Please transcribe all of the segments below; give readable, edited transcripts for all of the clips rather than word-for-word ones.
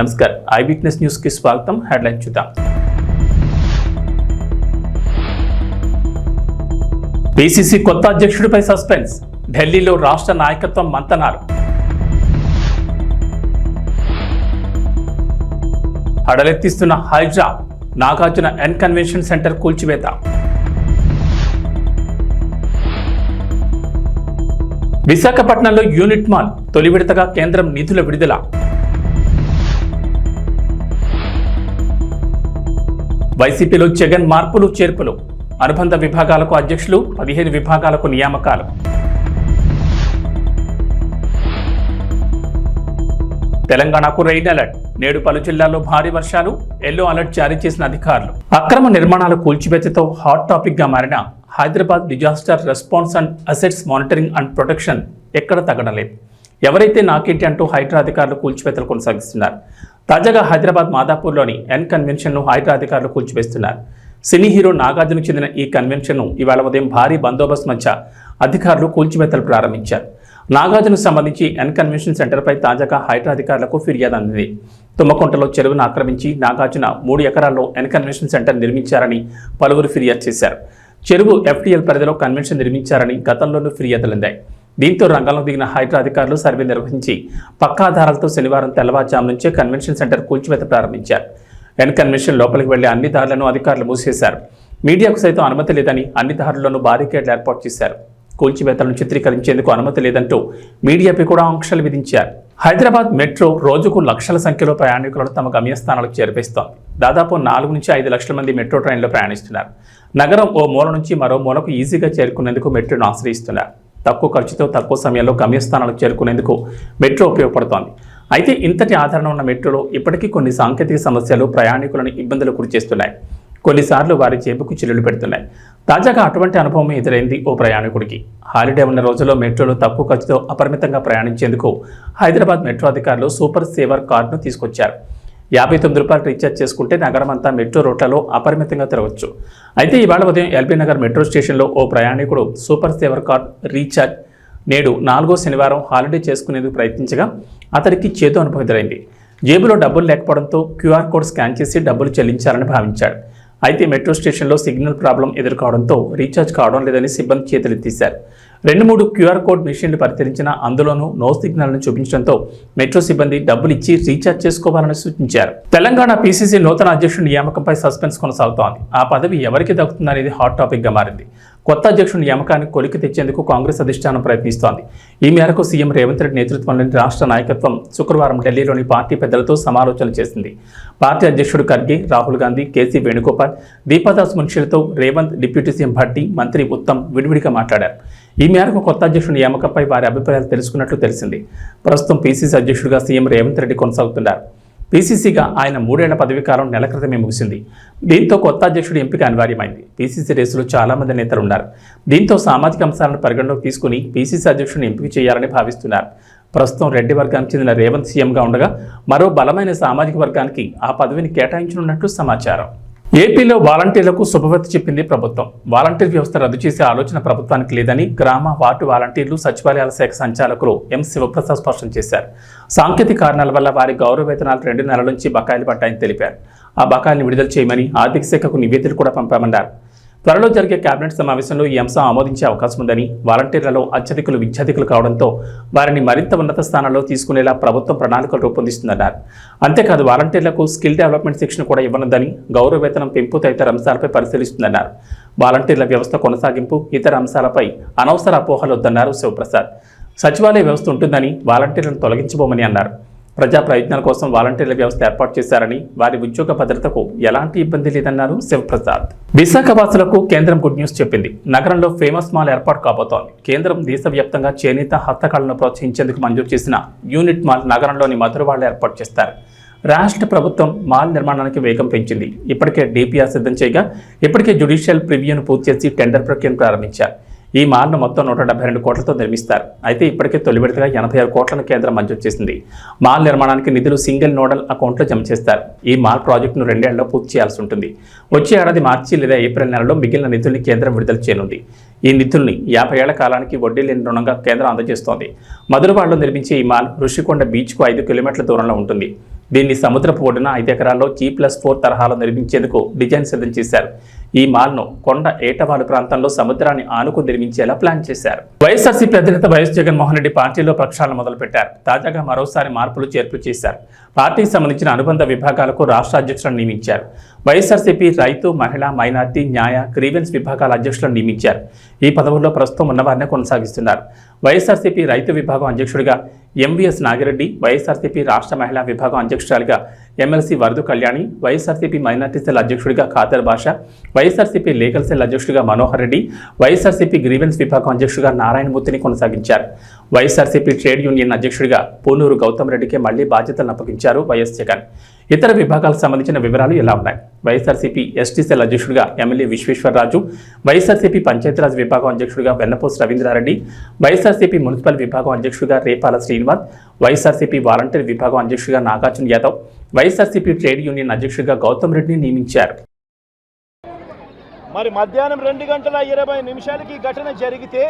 నమస్కారం I witness news కి స్వాగతం. హెడ్లైన్ చూద్దాం. పిసిసి కొత్త అధ్యక్షుడిపై సస్పెన్స్, ఢిల్లీలో రాష్ట్ర నాయకత్వం మంతనాలు. హడలెత్తిస్తున్న HYDRAA, Nagarjuna N convention centre కూల్చివేత. విశాఖపట్నంలో యూనిట్ మాల్ తొలి విడతగా కేంద్రం నిధుల విడుదల. వైసీపీలో జగన్ మార్పులు చేర్పులు, అనుబంధ విభాగాలకు అధ్యక్షులు, 15 విభాగాలకు నియామకాలు. తెలంగాణకు రెయిన్ అలర్ట్, నేడు పలు జిల్లాల్లో భారీ వర్షాలు, ఎల్లో అలర్ట్ జారీ చేసిన అధికారులు. అక్రమ నిర్మాణాల కూల్చివేతతో హాట్ టాపిక్ గా మారిన Hyderabad disaster response and assets monitoring and protection ఎక్కడ తగ్గడలేదు. ఎవరైతే నాకేంటి అంటూ హైడ్రా అధికారులు కూల్చివేతలు కొనసాగిస్తున్నారు. తాజాగా హైదరాబాద్ మాదాపూర్లోని ఎన్ కన్వెన్షన్ను హైడ్రా అధికారులు కూల్చివేస్తున్నారు. సినీ హీరో నాగార్జునకు చెందిన ఈ కన్వెన్షన్ను ఇవాళ ఉదయం భారీ బందోబస్తు మధ్య అధికారులు కూల్చివేతలు ప్రారంభించారు. నాగార్జునకు సంబంధించి ఎన్ కన్వెన్షన్ సెంటర్పై తాజాగా హైడ్రా అధికారులకు ఫిర్యాదు అందింది. తుమ్మకుంటలో చెరువును ఆక్రమించి నాగార్జున 3 ఎకరాల్లో ఎన్ కన్వెన్షన్ సెంటర్ నిర్మించారని పలువురు ఫిర్యాదు చేశారు. చెరువు ఎఫ్టీఎల్ పరిధిలో కన్వెన్షన్ నిర్మించారని గతంలోనూ ఫిర్యాదులందాయి. దీంతో రంగంలో దిగిన హైడ్రా అధికారులు సర్వే నిర్వహించి పక్కా ఆధారాలతో శనివారం తెల్లవారుజాము నుంచే కన్వెన్షన్ సెంటర్ కూల్చివేత ప్రారంభించారు. ఎన్ కన్వెన్షన్ లోపలికి వెళ్లే అన్ని దారులను అధికారులు మూసేశారు. మీడియాకు సైతం అనుమతి లేదని అన్ని దారుల్లోనూ బారికేడ్లు ఏర్పాటు చేశారు. కూల్చివేతలను చిత్రీకరించేందుకు అనుమతి లేదంటూ మీడియాపై కూడా ఆంక్షలు విధించారు. హైదరాబాద్ మెట్రో రోజుకు లక్షల సంఖ్యలో ప్రయాణికులను తమ గమ్యస్థానాలకు చేర్పిస్తోంది. దాదాపు 4 నుంచి 5 లక్షల మంది మెట్రో ట్రైన్లో ప్రయాణిస్తున్నారు. నగరం ఓ మూల నుంచి మరో మూలకు ఈజీగా చేరుకునేందుకు మెట్రోను ఆశ్రయిస్తున్నారు. తక్కువ ఖర్చుతో తక్కువ సమయంలో గమ్యస్థానాలకు చేరుకునేందుకు మెట్రో ఉపయోగపడుతోంది. అయితే ఇంతటి ఆదరణ ఉన్న మెట్రోలో ఇప్పటికీ కొన్ని సాంకేతిక సమస్యలు ప్రయాణికులను ఇబ్బందులు గురిచేస్తున్నాయి. కొన్నిసార్లు వారి జేబుకు చిల్లులు పెడుతున్నాయి. తాజాగా అటువంటి అనుభవం ఎదురైంది ఓ ప్రయాణికుడికి. హాలిడే ఉన్న రోజుల్లో మెట్రోలో తక్కువ ఖర్చుతో అపరిమితంగా ప్రయాణించేందుకు హైదరాబాద్ మెట్రో అధికారులు సూపర్ సేవర్ కార్డును తీసుకొచ్చారు. 59 రూపాయలు రీఛార్జ్ చేసుకుంటే నగరం అంతా మెట్రో రూట్లలో అపరిమితంగా తిరగవచ్చు. అయితే ఇవాళ ఉదయం ఎల్బీ నగర్ మెట్రో స్టేషన్లో ఓ ప్రయాణికుడు సూపర్ సేవర్ కార్డ్ రీఛార్జ్ నేడు 4వ శనివారం హాలిడే చేసుకునేందుకు ప్రయత్నించగా అతడికి చేదు అనుభవం ఎదురైంది. జేబులో డబ్బులు లేకపోవడంతో క్యూఆర్ కోడ్ స్కాన్ చేసి డబ్బులు చెల్లించాలని భావించాడు. అయితే మెట్రో స్టేషన్లో సిగ్నల్ ప్రాబ్లం ఎదుర్కోవడంతో రీఛార్జ్ కావడం లేదని సిబ్బంది చేతులెత్తేశారు. 2-3 క్యూఆర్ కోడ్ మిషన్లు పరిశీలించిన అందులోనూ నో సిగ్నల్ను చూపించడంతో మెట్రో సిబ్బంది డబ్బులు ఇచ్చి రీఛార్జ్ చేసుకోవాలని సూచించారు. తెలంగాణ పిసిసి నూతన అధ్యక్షుడి నియామకంపై సస్పెన్స్ కొనసాగుతోంది. ఆ పదవి ఎవరికి దక్కుతుందనేది హాట్ టాపిక్గా మారింది. కొత్త అధ్యక్షుడి నియామకాన్ని కొలికి తెచ్చేందుకు కాంగ్రెస్ అధిష్టానం ప్రయత్నిస్తోంది. ఈ మేరకు సీఎం రేవంత్ రెడ్డి నేతృత్వంలోని రాష్ట్ర నాయకత్వం శుక్రవారం ఢిల్లీలోని పార్టీ పెద్దలతో సమాలోచన చేసింది. పార్టీ అధ్యక్షుడు ఖర్గే, రాహుల్ గాంధీ, కేసీ వేణుగోపాల్, దీపాదాస్ మున్షిలతో రేవంత్, డిప్యూటీ సీఎం భట్టి, మంత్రి ఉత్తమ్ విడివిడిగా మాట్లాడారు. ఈ మేరకు కొత్త అధ్యక్షుడి నియామకంపై వారి అభిప్రాయాలు తెలుసుకున్నట్లు తెలిసింది. ప్రస్తుతం పీసీసీ అధ్యక్షుడిగా సీఎం రేవంత్ రెడ్డి కొనసాగుతున్నారు. పీసీసీగా ఆయన 3 ఏళ్ల పదవీకాలం నెల క్రితమే ముగిసింది. దీంతో కొత్త అధ్యక్షుడి ఎంపిక అనివార్యమైంది. పీసీసీ రేసులో చాలా మంది నేతలు ఉన్నారు. దీంతో సామాజిక అంశాలను పరిగణలోకి తీసుకుని పీసీసీ అధ్యక్షుడిని ఎంపిక చేయాలని భావిస్తున్నారు. ప్రస్తుతం రెడ్డి వర్గానికి చెందిన రేవంత్ సీఎంగా ఉండగా మరో బలమైన సామాజిక వర్గానికి ఆ పదవిని కేటాయించనున్నట్లు సమాచారం. ఏపీలో వాలంటీర్లకు శుభవార్త చెప్పింది ప్రభుత్వం. వాలంటీర్ వ్యవస్థ రద్దు చేసే ఆలోచన ప్రభుత్వానికి లేదని గ్రామ వార్డు వాలంటీర్లు, సచివాలయాల శాఖ సంచాలకులు ఎం శివప్రసాద్ స్పష్టం చేశారు. సాంకేతిక కారణాల వల్ల వారి గౌరవ వేతనాలు 2 నెలల నుంచి బకాయిలు పడ్డాయని తెలిపారు. ఆ బకాయిలను విడుదల చేయమని ఆర్థిక శాఖకు నివేదికలు కూడా పంపామన్నారు. త్వరలో జరిగే కేబినెట్ సమావేశంలో ఈ అంశం ఆమోదించే అవకాశం ఉందని, వాలంటీర్లలో అత్యధికులు విద్యార్థికులు కావడంతో వారిని మరింత ఉన్నత స్థానంలో తీసుకునేలా ప్రభుత్వం ప్రణాళికలు రూపొందిస్తుందన్నారు. అంతేకాదు వాలంటీర్లకు స్కిల్ డెవలప్మెంట్ శిక్షణ కూడా ఇవ్వనుందని, గౌరవ వేతనం పెంపు తదితర అంశాలపై పరిశీలిస్తుందన్నారు. వాలంటీర్ల వ్యవస్థ కొనసాగింపు, ఇతర అంశాలపై అనవసర అపోహలు వద్దన్నారు శివప్రసాద్. సచివాలయ వ్యవస్థ ఉంటుందని, వాలంటీర్లను తొలగించబోమని అన్నారు. ప్రజా ప్రయోజనాల కోసం వాలంటీర్ల వ్యవస్థ ఏర్పాటు చేశారని, వారి ఉద్యోగ భద్రతకు ఎలాంటి ఇబ్బంది లేదన్నారు శివప్రసాద్. విశాఖ వాసులకు కేంద్రం గుడ్ న్యూస్ చెప్పింది. నగరంలో ఫేమస్ మాల్ ఏర్పాటు కాబోతోంది. కేంద్రం దేశవ్యాప్తంగా చేనేత, హస్తకళలను ప్రోత్సహించేందుకు మంజూరు చేసిన యూనిట్ మాల్ నగరంలోని మధురవాడలో ఏర్పాటు చేస్తారు. రాష్ట్ర ప్రభుత్వం మాల్ నిర్మాణానికి వేగం పెంచింది. ఇప్పటికే డిపిఆర్ సిద్ధం చేయగా ఇప్పటికే జ్యుడిషియల్ ప్రివ్యూను పూర్తి చేసి టెండర్ ప్రక్రియను ప్రారంభించారు. ఈ మాల్ను మొత్తం 172 కోట్లతో నిర్మిస్తారు. అయితే ఇప్పటికే తొలి విడతగా 86 కోట్లను కేంద్రం మంజూరు చేసింది. మాల్ నిర్మాణానికి నిధులు సింగిల్ నోడల్ అకౌంట్లో జమ చేస్తారు. ఈ మాల్ ప్రాజెక్టును 2 ఏళ్లలో పూర్తి చేయాల్సి ఉంటుంది. వచ్చే ఏడాది మార్చి లేదా ఏప్రిల్ నెలలో మిగిలిన నిధుల్ని కేంద్రం విడుదల చేయనుంది. ఈ నిధుల్ని 50 ఏళ్ల కాలానికి వడ్డీ లేని రుణంగా కేంద్రం అందజేస్తోంది. మధురవాడలో నిర్మించే ఈ మాల్ ఋషికొండ బీచ్కు 5 కిలోమీటర్ల దూరంలో ఉంటుంది. దీన్ని సముద్రపు ఒడ్డున 5 ఎకరాల్లో G+4 తరహాలో నిర్మించేందుకు డిజైన్ సిద్ధం చేశారు. ఈ మాల్ను కొండ ఏటవాలు ప్రాంతంలో సముద్రాన్ని ఆనుకుని నిర్మించేలా ప్లాన్ చేశారు. వైఎస్ఆర్సీపీ అధినేత వైఎస్ జగన్మోహన్ రెడ్డి పార్టీలో ప్రక్షాళన మొదలుపెట్టారు. తాజాగా మరోసారి మార్పులు చేర్పులు చేశారు. పార్టీకి సంబంధించిన అనుబంధ విభాగాలకు రాష్ట్ర అధ్యక్షులను నియమించారు. వైఎస్ఆర్సీపీ రైతు, మహిళా, మైనార్టీ, న్యాయ, గ్రీవెన్స్ విభాగాల అధ్యక్షులను నియమించారు. ఈ పదవుల్లో ప్రస్తుతం ఉన్నవారినే కొనసాగిస్తున్నారు. వైఎస్ఆర్సీపీ రైతు విభాగం అధ్యక్షుడిగా ఎంవీఎస్ నాగిరెడ్డి, వైఎస్ఆర్సీపీ రాష్ట్ర మహిళా విభాగం అధ్యక్షురాలిగా MLC Varudu Kalyani, YSRCP minority cell అధ్యక్షుడిగా ఖాదర్ బాషా, వైఎస్ఆర్సీపీ లీగల్ సెల్ అధ్యక్షుడిగా మనోహర్ రెడ్డి, వైఎస్ఆర్సీపీ గ్రీవెన్స్ విభాగం అధ్యక్షుడిగా నారాయణమూర్తిని కొనసాగించారు. వైఎస్ఆర్సీపీ ట్రేడ్ యూనియన్ అధ్యక్షుడిగా పూనూరు గౌతమ్ రెడ్డికి మళ్లీ బాధ్యతలను అప్పగించారు వైఎస్ జగన్. ఇతర విభాగాలకు సంబంధించిన వివరాలు ఇలా ఉన్నాయి. వైఎస్ఆర్సీపీ ఎస్టీ సెల్ అధ్యక్షుడిగా ఎమ్మెల్యే విశ్వేశ్వరరాజు, వైఎస్ఆర్సీపీ పంచాయతీరాజ్ విభాగం అధ్యక్షుడిగా వెన్నపోస్ రవీంద్రారెడ్డి, వైఎస్ఆర్సీపీ మున్సిపల్ విభాగం అధ్యక్షుడిగా రేపాల శ్రీనివాస్, వైఎస్ఆర్సీపీ వాలంటీర్ విభాగం అధ్యక్షుడిగా నాగార్జున యాదవ్, వైఎస్ఆర్సీపీ ట్రేడ్ యూనియన్ అధ్యక్షుడిగా గౌతమ్ రెడ్డిని నియమించారు. మరి మధ్యాహ్నం 2:20 ఘటన జరిగితే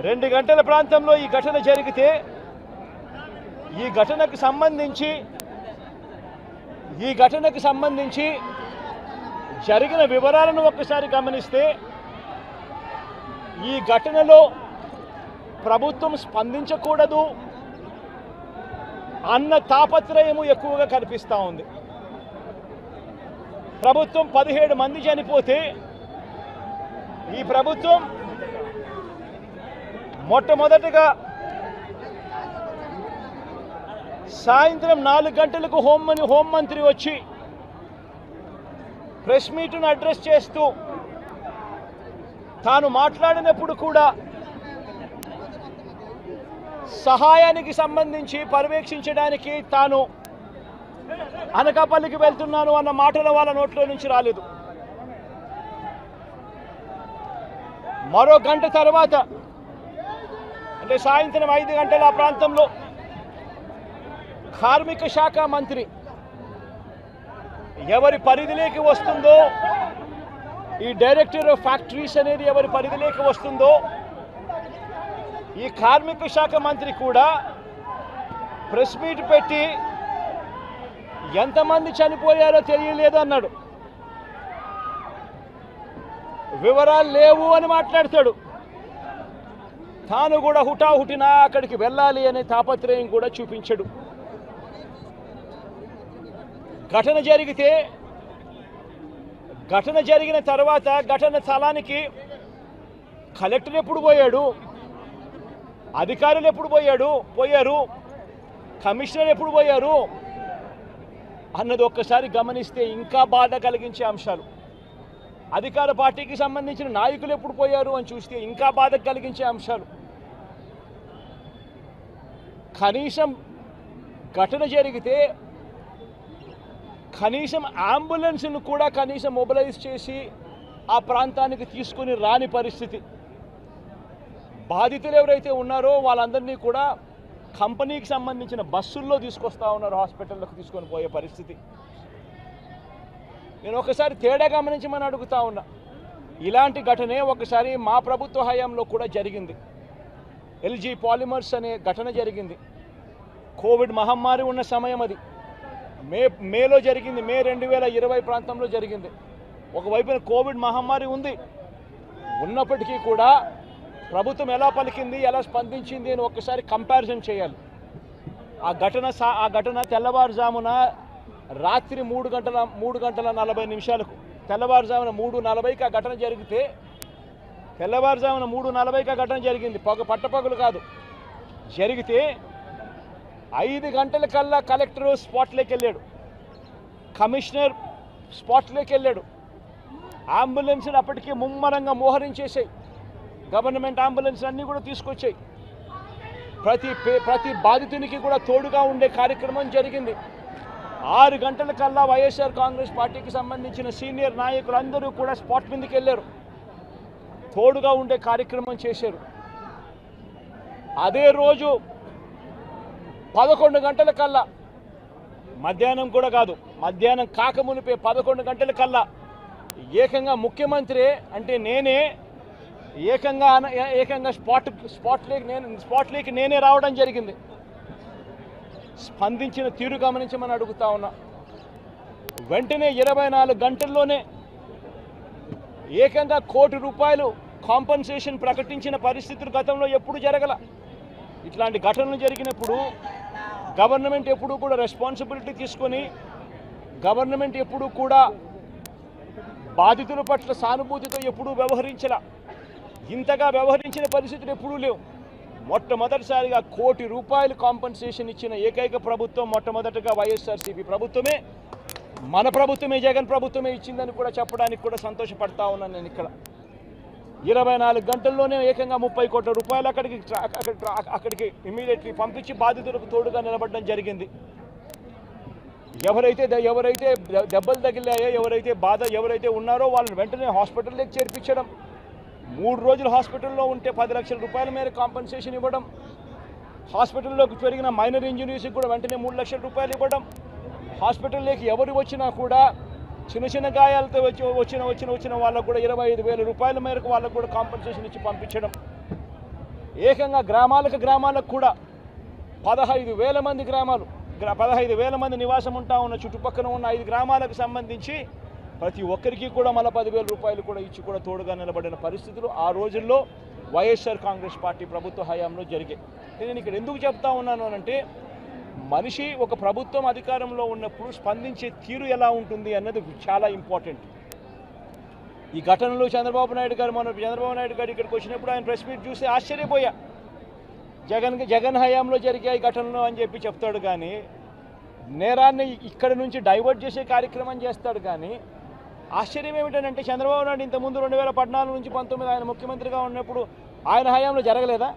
2 గంటల ప్రాంతంలో ఈ ఘటన జరిగితే ఈ ఘటనకు సంబంధించి జరిగిన వివరాలను ఒక్కసారి గమనిస్తే ఈ ఘటనలో ప్రభుత్వం స్పందించకూడదు అన్న తాపత్రయము ఎక్కువగా కనిపిస్తూ ఉంది. ప్రభుత్వం 17 మంది చనిపోతే ఈ ప్రభుత్వం మొట్టమొదటగా సాయంత్రం 4 గంటలకు హోంమంత్రి వచ్చి ప్రెస్ మీట్ను అడ్రస్ చేస్తూ తాను మాట్లాడినప్పుడు కూడా సహాయానికి సంబంధించి పర్యవేక్షించడానికి తాను అనకాపల్లికి వెళ్తున్నాను అన్న మాటలు వాళ్ళ నోట్లో నుంచి రాలేదు. మరో గంట తర్వాత అంటే సాయంత్రం 5 గంటల ఆ ప్రాంతంలో కార్మిక శాఖ మంత్రి ఎవరి పరిధిలోకి వస్తుందో, ఈ డైరెక్టర్ ఆఫ్ ఫ్యాక్టరీస్ అనేది ఎవరి పరిధిలోకి వస్తుందో, ఈ కార్మిక శాఖ మంత్రి కూడా ప్రెస్ మీట్ పెట్టి ఎంతమంది చనిపోయారో తెలియలేదు అన్నాడు. వివరాలు లేవు అని మాట్లాడతాడు. తాను కూడా హుటాహుటిన అక్కడికి వెళ్ళాలి అనే తాపత్రయం కూడా చూపించడు. ఘటన జరిగిన తర్వాత ఘటన స్థలానికి కలెక్టర్ ఎప్పుడు పోయాడు, అధికారులు ఎప్పుడు పోయారు, కమిషనర్ ఎప్పుడు పోయారు అన్నది ఒక్కసారి గమనిస్తే ఇంకా బాధ కలిగించే అంశాలు. అధికార పార్టీకి సంబంధించిన నాయకులు ఎప్పుడు పోయారు అని చూస్తే ఇంకా బాధ కలిగించే అంశాలు. కనీసం ఘటన జరిగితే కనీసం అంబులెన్స్ను కూడా కనీసం మొబిలైజ్ చేసి ఆ ప్రాంతానికి తీసుకుని రాని పరిస్థితి. బాధితులు ఎవరైతే ఉన్నారో వాళ్ళందరినీ కూడా కంపెనీకి సంబంధించిన బస్సుల్లో తీసుకొస్తా ఉన్నారు, హాస్పిటల్లోకి తీసుకొని పోయే పరిస్థితి. నేను ఒకసారి తేడా గమనించమని అడుగుతా ఉన్నా. ఇలాంటి ఘటనే ఒకసారి మా ప్రభుత్వ హయాంలో కూడా జరిగింది. ఎల్జీ పాలిమర్స్ అనే ఘటన జరిగింది. కోవిడ్ మహమ్మారి ఉన్న సమయం అది. మేలో జరిగింది, మే 2020 ప్రాంతంలో జరిగింది. ఒకవైపున కోవిడ్ మహమ్మారి ఉన్నప్పటికీ కూడా ప్రభుత్వం ఎలా పలికింది, ఎలా స్పందించింది అని ఒక్కసారి కంపారిజన్ చేయాలి. ఆ ఘటన తెల్లవారుజామున రాత్రి 3:40 తెల్లవారుజామున 3:40కి ఆ ఘటన జరిగితే తెల్లవారుజామున 3:40కి ఆ ఘటన జరిగింది. పట్టపగలు కాదు. జరిగితే 5 గంటల కల్లా కలెక్టర్ స్పాట్లోకి వెళ్ళాడు, కమిషనర్ స్పాట్లోకి వెళ్ళాడు. అంబులెన్స్ని అప్పటికే ముమ్మరంగా మోహరించేసాయి. గవర్నమెంట్ అంబులెన్స్ అన్నీ కూడా తీసుకొచ్చాయి. ప్రతి బాధితునికి కూడా తోడుగా ఉండే కార్యక్రమం జరిగింది. 6 గంటల కల్లా వైఎస్ఆర్ కాంగ్రెస్ పార్టీకి సంబంధించిన సీనియర్ నాయకులందరూ కూడా స్పాట్ మీదకి వెళ్ళారు, తోడుగా ఉండే కార్యక్రమం చేశారు. అదే రోజు 11 గంటల కల్లా, మధ్యాహ్నం కూడా కాదు, మధ్యాహ్నం కాకమునిపే 11 గంటల కల్లా ఏకంగా ముఖ్యమంత్రి అంటే నేనే ఏకంగా స్పాట్లోకి నేనే రావడం జరిగింది. స్పందించిన తీరు గమనించమని అడుగుతా ఉన్నా. వెంటనే 24 గంటల్లోనే ఏకంగా ₹1 కోటి కాంపన్సేషన్ ప్రకటించిన పరిస్థితులు గతంలో ఎప్పుడు జరగల. ఇట్లాంటి ఘటనలు జరిగినప్పుడు గవర్నమెంట్ ఎప్పుడూ కూడా రెస్పాన్సిబిలిటీ తీసుకొని గవర్నమెంట్ ఎప్పుడూ కూడా బాధితుల పట్ల సానుభూతితో ఎప్పుడూ వ్యవహరించలా. ఇంతగా వ్యవహరించిన పరిస్థితులు ఎప్పుడూ లేవు. మొట్టమొదటిసారిగా ₹1 కోటి కాంపన్సేషన్ ఇచ్చిన ఏకైక ప్రభుత్వం మొట్టమొదటగా వైఎస్ఆర్సీపీ ప్రభుత్వమే, మన ప్రభుత్వమే, జగన్ ప్రభుత్వమే ఇచ్చిందని కూడా చెప్పడానికి కూడా సంతోషపడతా ఉన్నాను నేను. ఇక్కడ 24 గంటల్లోనే ఏకంగా ₹30 కోట్ల అక్కడికి ఇమీడియట్లీ పంపించి బాధితులకు తోడుగా నిలబడడం జరిగింది. ఎవరైతే దెబ్బలు తగిలాయో, ఎవరైతే ఉన్నారో వాళ్ళని వెంటనే హాస్పిటల్లోకి చేర్పించడం, 3 రోజులు హాస్పిటల్లో ఉంటే ₹10 లక్షల మేర కాంపన్సేషన్ ఇవ్వడం, హాస్పిటల్లోకి జరిగిన మైనర్ ఇంజనీర్స్కి కూడా వెంటనే ₹3 లక్షలు ఇవ్వడం, హాస్పిటల్లోకి ఎవరు వచ్చినా కూడా చిన్న గాయాలతో వచ్చిన వాళ్ళకు కూడా ₹25,000 మేరకు వాళ్ళకు కూడా కాంపన్సేషన్ ఇచ్చి పంపించడం, ఏకంగా గ్రామాలకు కూడా 15,000 మంది 15,000 మంది నివాసం ఉంటా ఉన్న చుట్టుపక్కల ఉన్న 5 గ్రామాలకు సంబంధించి ప్రతి ఒక్కరికి కూడా మళ్ళీ ₹10,000 కూడా ఇచ్చి కూడా తోడుగా నిలబడిన పరిస్థితులు ఆ రోజుల్లో వైఎస్ఆర్ కాంగ్రెస్ పార్టీ ప్రభుత్వ హయాంలో జరిగాయి. నేను ఇక్కడ ఎందుకు చెప్తా ఉన్నాను అంటే, మనిషి ఒక ప్రభుత్వం అధికారంలో ఉన్నప్పుడు స్పందించే తీరు ఎలా ఉంటుంది అన్నది చాలా ఇంపార్టెంట్. ఈ ఘటనలో చంద్రబాబు నాయుడు గారు ఇక్కడికి వచ్చినప్పుడు ఆయన ప్రెస్ మీట్ చూసి ఆశ్చర్యపోయా. జగన్ హయాంలో జరిగే ఈ ఘటనలు అని చెప్పి చెప్తాడు కానీ, నేరాన్ని ఇక్కడ నుంచి డైవర్ట్ చేసే కార్యక్రమం చేస్తాడు కానీ, ఆశ్చర్యం ఏమిటంటే చంద్రబాబు నాయుడు ఇంతకుముందు 2014 నుంచి 19 ఆయన ముఖ్యమంత్రిగా ఉన్నప్పుడు ఆయన హయాంలో జరగలేదా?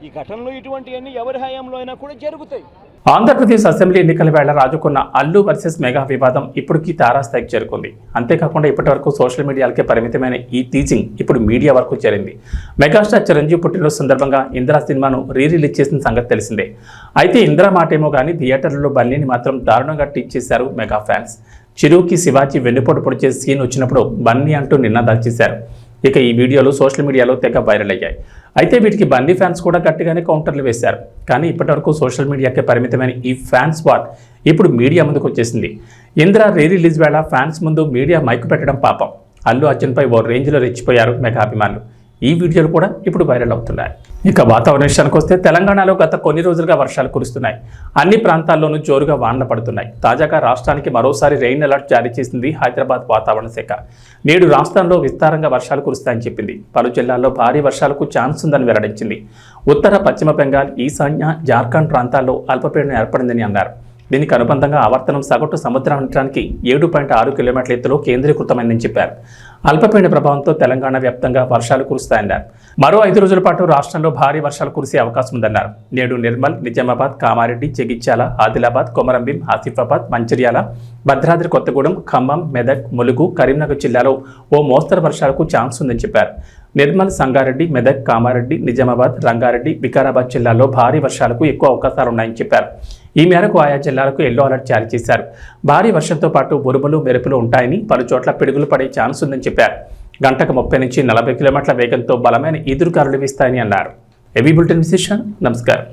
ఈ ఘటనలు ఇటువంటివన్నీ ఎవరి హయాంలో అయినా కూడా జరుగుతాయి. ఆంధ్రప్రదేశ్ అసెంబ్లీ ఎన్నికల వేళ రాజుకున్న అల్లు వర్సెస్ మెగా వివాదం ఇప్పటికీ తారాస్థాయికి చేరుకుంది. అంతేకాకుండా ఇప్పటివరకు సోషల్ మీడియాలకే పరిమితమైన ఈ టీజింగ్ ఇప్పుడు మీడియా వరకు చేరింది. మెగాస్టార్ చిరంజీవి పుట్టినరోజు సందర్భంగా ఇందిరా సినిమాను రిలీజ్ చేసిన సంగతి తెలిసిందే. అయితే ఇందిరా మాటేమో కానీ థియేటర్లలో బన్నీని మాత్రం దారుణంగా టీచ్ చేశారు మెగా ఫ్యాన్స్. చిరుకి శివాజీ వెన్నుపోటు పొడిచే సీన్ వచ్చినప్పుడు బన్నీ అంటూ నినాదాలు చేశారు. ఇక ఈ వీడియోలు సోషల్ మీడియాలో తెగ వైరల్ అయ్యాయి. అయితే వీటికి బన్నీ ఫ్యాన్స్ కూడా గట్టిగానే కౌంటర్లు వేశారు. కానీ ఇప్పటివరకు సోషల్ మీడియాకే పరిమితమైన ఈ ఫ్యాన్స్ వార్ ఇప్పుడు మీడియా ముందుకు వచ్చేసింది. ఇందిరా రిలీజ్ వేళ ఫ్యాన్స్ ముందు మీడియా మైకు పెట్టడం పాపం. అల్లు అర్జున్పై ఓ రేంజ్లో రెచ్చిపోయారు మెగా అభిమానులు. ఈ వీడియోలు కూడా ఇప్పుడు వైరల్ అవుతున్నాయి. ఇక వాతావరణ విషయానికి వస్తే తెలంగాణలో గత కొన్ని రోజులుగా వర్షాలు కురుస్తున్నాయి. అన్ని ప్రాంతాల్లోనూ జోరుగా వానలు పడుతున్నాయి. తాజాగా రాష్ట్రానికి మరోసారి రెయిన్ అలర్ట్ జారీ చేసింది హైదరాబాద్ వాతావరణ శాఖ. నేడు రాష్ట్రంలో విస్తారంగా వర్షాలు కురుస్తాయని చెప్పింది. పలు జిల్లాల్లో భారీ వర్షాలకు ఛాన్స్ ఉందని వెల్లడించింది. ఉత్తర పశ్చిమ బెంగాల్, ఈశాన్య, జార్ఖండ్ ప్రాంతాల్లో అల్పపీడనం ఏర్పడిందని అన్నారు. దీనికి అనుబంధంగా ఆవర్తనం సగటు సముద్రానికి 7.6 కిలోమీటర్ల ఎత్తులో కేంద్రీకృతమైందని చెప్పారు. అల్పపీడన ప్రభావంతో తెలంగాణ వ్యాప్తంగా వర్షాలు కురుస్తాయన్నారు. మరో 5 రోజుల పాటు రాష్ట్రంలో భారీ వర్షాలు కురిసే అవకాశం ఉందన్నారు. నేడు నిర్మల్, నిజామాబాద్, కామారెడ్డి, జగిత్యాల, ఆదిలాబాద్, కొమరంభీం, ఆసిఫాబాద్, మంచిర్యాల, భద్రాద్రి కొత్తగూడెం, ఖమ్మం, మెదక్, ములుగు, కరీంనగర్ జిల్లాలో ఓ మోస్తరు వర్షాలకు ఛాన్స్ ఉందని చెప్పారు. నిర్మల్, సంగారెడ్డి, మెదక్, కామారెడ్డి, నిజామాబాద్, రంగారెడ్డి, వికారాబాద్ జిల్లాల్లో భారీ వర్షాలకు ఎక్కువ అవకాశాలున్నాయని చెప్పారు. ఈ మేరకు ఆయా జిల్లాలకు ఎల్లో అలర్ట్ జారీ చేశారు. భారీ వర్షంతో పాటు ఉరుములు, మెరుపులు ఉంటాయని, పలు చోట్ల పిడుగులు పడే ఛాన్స్ ఉందని చెప్పారు. గంటకు 30 నుంచి 40 కిలోమీటర్ల వేగంతో బలమైన ఈదురుగాలులు వీస్తాయని అన్నారు. ఏబీ బులెటిన్ విశేషం. నమస్కారం.